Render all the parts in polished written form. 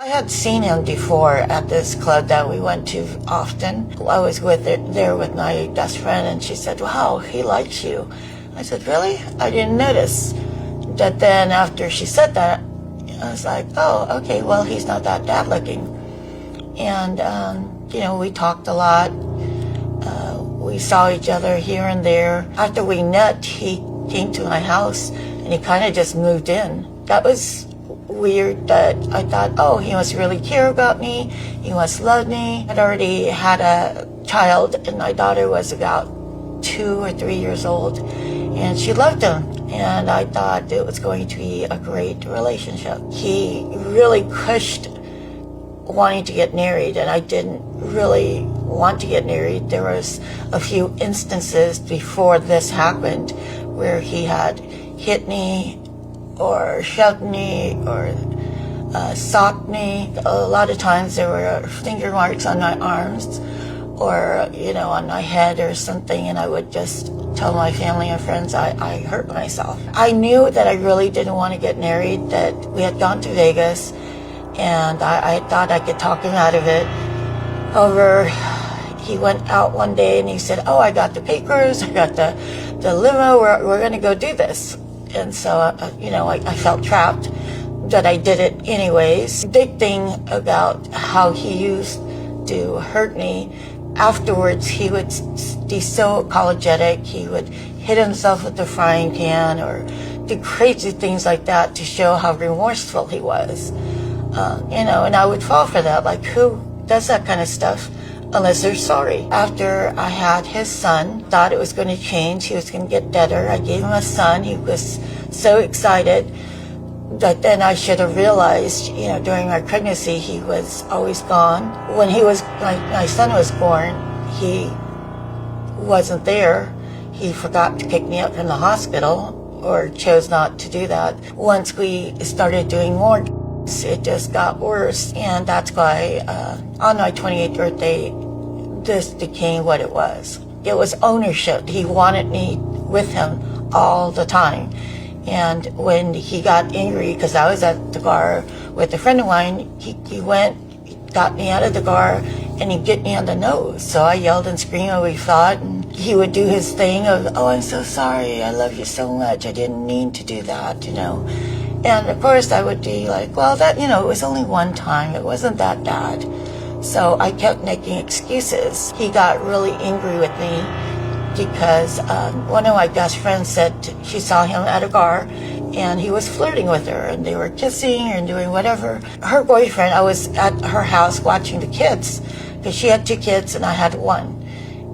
I had seen him before at this club that we went to often. I was there with my best friend, and she said, "Wow, he likes you." I said, "Really? I didn't notice." But then after she said that, I was like, "Oh, okay, well, he's not that bad looking." And, we talked a lot. We saw each other here and there. After we met, he came to my house, and he kind of just moved in. That was weird, that I thought, oh, he must really care about me. He must love me. I'd already had a child, and my daughter was about 2 or 3 years old, and she loved him. And I thought it was going to be a great relationship. He really pushed wanting to get married, and I didn't really want to get married. There was a few instances before this happened where he had hit me or shoved me or socked me. A lot of times there were finger marks on my arms or, on my head or something, and I would just tell my family and friends I hurt myself. I knew that I really didn't want to get married, that we had gone to Vegas, and I thought I could talk him out of it. However, he went out one day and he said, "Oh, I got the papers, I got the limo, we're going to go do this." And so, I felt trapped, but I did it anyways. Big thing about how he used to hurt me, afterwards he would be so apologetic. He would hit himself with the frying pan or do crazy things like that to show how remorseful he was. And I would fall for that. Like, who does that kind of stuff unless they're sorry? After I had his son, thought it was going to change. He was going to get better. I gave him a son. He was so excited. But then I should have realized, during my pregnancy, he was always gone. When my son was born, he wasn't there. He forgot to pick me up from the hospital, or chose not to do that. Once we started doing more, it just got worse, and that's why on my 28th birthday, this became what it was. It was ownership. He wanted me with him all the time. And when he got angry, because I was at the bar with a friend of mine, he got me out of the bar, and he'd get me on the nose. So I yelled and screamed and we fought, and he would do his thing of, "Oh, I'm so sorry, I love you so much, I didn't mean to do that, And of course I would be like, well, that, it was only one time, it wasn't that bad. So I kept making excuses. He got really angry with me because one of my best friends said she saw him at a bar and he was flirting with her, and they were kissing and doing whatever. Her boyfriend, I was at her house watching the kids, because she had 2 kids and I had 1.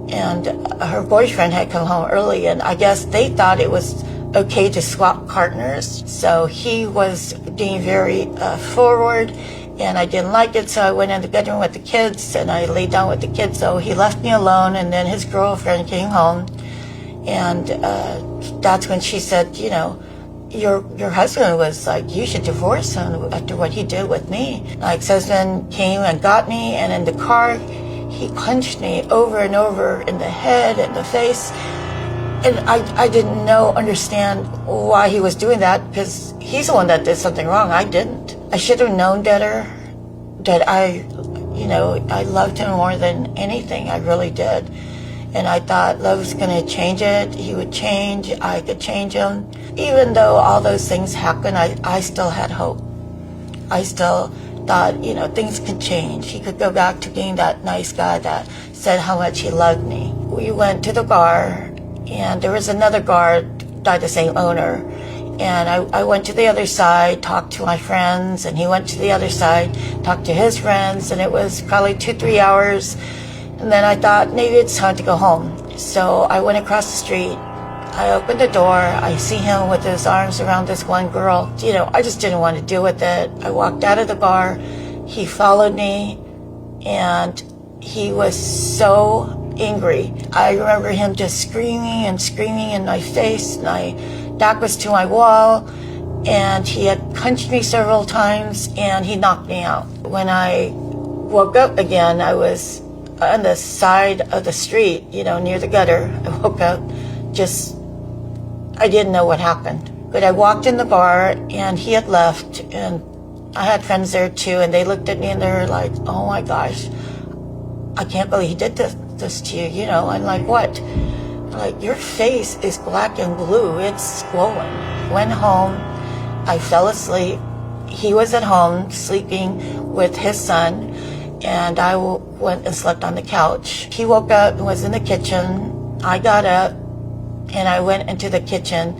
And her boyfriend had come home early, and I guess they thought it was okay to swap partners. So he was being very forward, and I didn't like it, so I went in the bedroom with the kids and I laid down with the kids. So he left me alone, and then his girlfriend came home, and that's when she said, your husband was like, you should divorce him after what he did with me. My ex-husband came and got me, and in the car he punched me over and over in the head and the face. And I didn't understand why he was doing that, because he's the one that did something wrong. I didn't. I should have known better, that I loved him more than anything. I really did. And I thought love was going to change it. He would change. I could change him. Even though all those things happened, I still had hope. I still thought, things could change. He could go back to being that nice guy that said how much he loved me. We went to the bar, and there was another guard by the same owner. And I went to the other side, talked to my friends, and he went to the other side, talked to his friends, and it was probably 2-3 hours. And then I thought, maybe it's time to go home. So I went across the street. I opened the door. I see him with his arms around this one girl. I just didn't want to deal with it. I walked out of the bar. He followed me, and he was so angry. I remember him just screaming and screaming in my face. My back was to my wall, and he had punched me several times, and he knocked me out. When I woke up again, I was on the side of the street, near the gutter. I woke up, I didn't know what happened. But I walked in the bar, and he had left, and I had friends there too, and they looked at me and they were like, oh my gosh, I can't believe he did this to you, you know. I'm like, what? Like, your face is black and blue, it's swollen. Went home, I fell asleep. He was at home sleeping with his son, and I went and slept on the couch. He woke up and was in the kitchen. I got up and I went into the kitchen,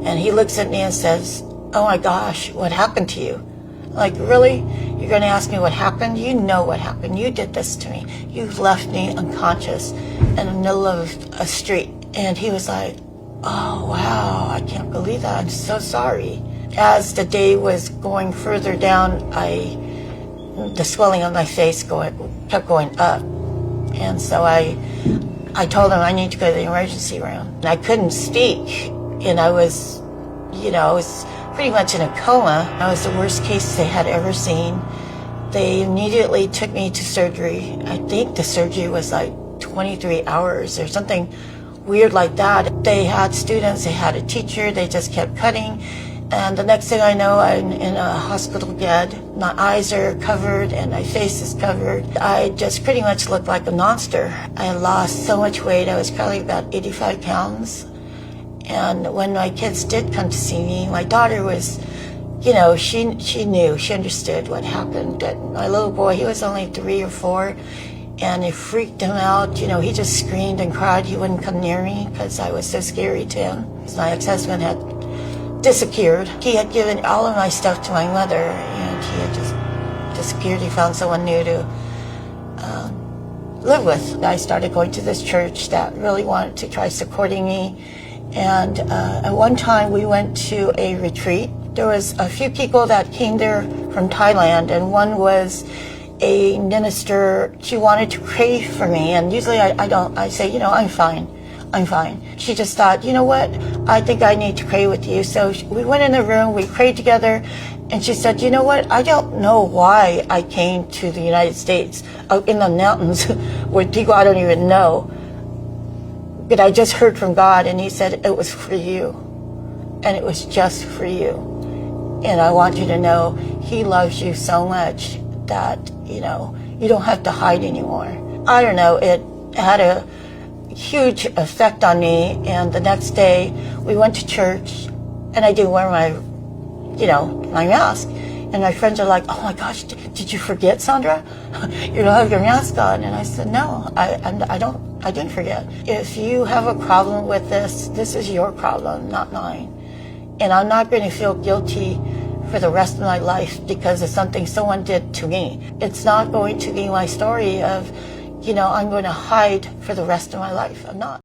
and he looks at me and says, oh my gosh, what happened to you? Like, really? You're going to ask me what happened? You know what happened. You did this to me. You left me unconscious in the middle of a street. And he was like, oh, wow, I can't believe that. I'm so sorry. As the day was going further down, the swelling on my face kept going up. And so I told him I need to go to the emergency room. And I couldn't speak, and I was pretty much in a coma. I was the worst case they had ever seen. They immediately took me to surgery. I think the surgery was like 23 hours or something weird like that. They had students, they had a teacher, they just kept cutting. And the next thing I know, I'm in a hospital bed. My eyes are covered and my face is covered. I just pretty much looked like a monster. I lost so much weight. I was probably about 85 pounds. And when my kids did come to see me, my daughter was, she knew, she understood what happened. But my little boy, he was only 3 or 4, and it freaked him out. He just screamed and cried. He wouldn't come near me because I was so scary to him. My ex-husband had disappeared. He had given all of my stuff to my mother, and he had just disappeared. He found someone new to live with. I started going to this church that really wanted to try supporting me. And at one time we went to a retreat. There was a few people that came there from Thailand, and one was a minister. She wanted to pray for me, and usually I say, I'm fine. She just thought, you know what, I think I need to pray with you. So we went in the room, we prayed together, and she said, you know what, I don't know why I came to the United States, out in the mountains with people I don't even know. But I just heard from God, and he said it was for you, and it was just for you. And I want you to know he loves you so much that, you don't have to hide anymore. I don't know, it had a huge effect on me. And the next day we went to church, and I didn't wear my mask. And my friends are like, oh my gosh, did you forget, Sandra? You don't have your mask on. And I said, no, I didn't forget. If you have a problem with this is your problem, not mine. And I'm not going to feel guilty for the rest of my life because of something someone did to me. It's not going to be my story of, I'm going to hide for the rest of my life. I'm not.